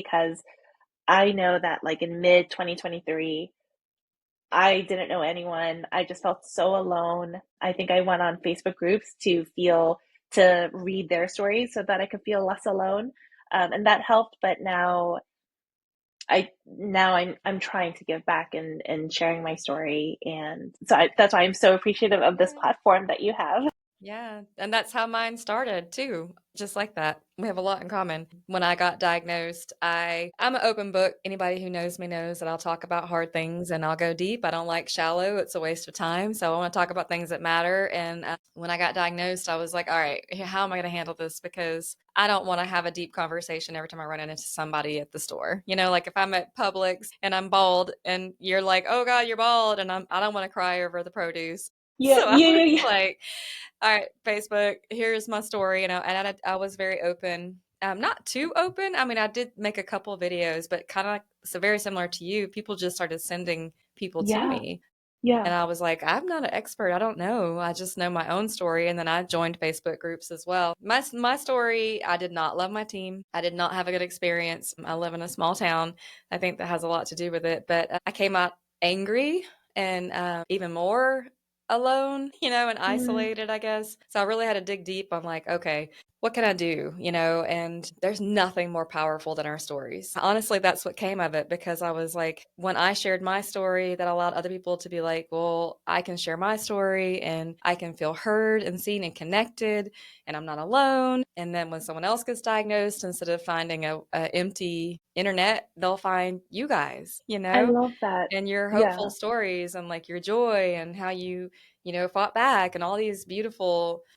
because I know that like in mid 2023, I didn't know anyone. I just felt so alone. I think I went on Facebook groups to read their stories so that I could feel less alone. And that helped. But now I'm trying to give back and sharing my story. And so that's why I'm so appreciative of this platform that you have. Yeah, and that's how mine started too. Just like that. We have a lot in common. When I got diagnosed, I'm an open book. Anybody who knows me knows that I'll talk about hard things and I'll go deep. I don't like shallow. It's a waste of time. So I want to talk about things that matter. And when I got diagnosed, I was like, all right, how am I going to handle this? Because I don't want to have a deep conversation every time I run into somebody at the store. Like if I'm at Publix and I'm bald and you're like, "Oh God, you're bald," and I don't want to cry over the produce. Yeah, So I yeah, was yeah, yeah. like, all right, Facebook, here's my story, and I was very open. Not too open. I mean, I did make a couple of videos, but kind of like, so very similar to you. People just started sending people to Yeah, me. yeah. And I was like, I'm not an expert. I don't know. I just know my own story. And then I joined Facebook groups as well. My story, I did not love my team. I did not have a good experience. I live in a small town. I think that has a lot to do with it. But I came out angry and even more alone, and Mm, isolated, I guess. So I really had to dig deep on like, okay, what can I do? And there's nothing more powerful than our stories. Honestly, that's what came of it because I was like, when I shared my story, that allowed other people to be like, well, I can share my story and I can feel heard and seen and connected and I'm not alone. And then when someone else gets diagnosed, instead of finding a empty internet, they'll find you guys, I love that. and your hopeful Yeah. stories and like your joy and how you fought back and all these beautiful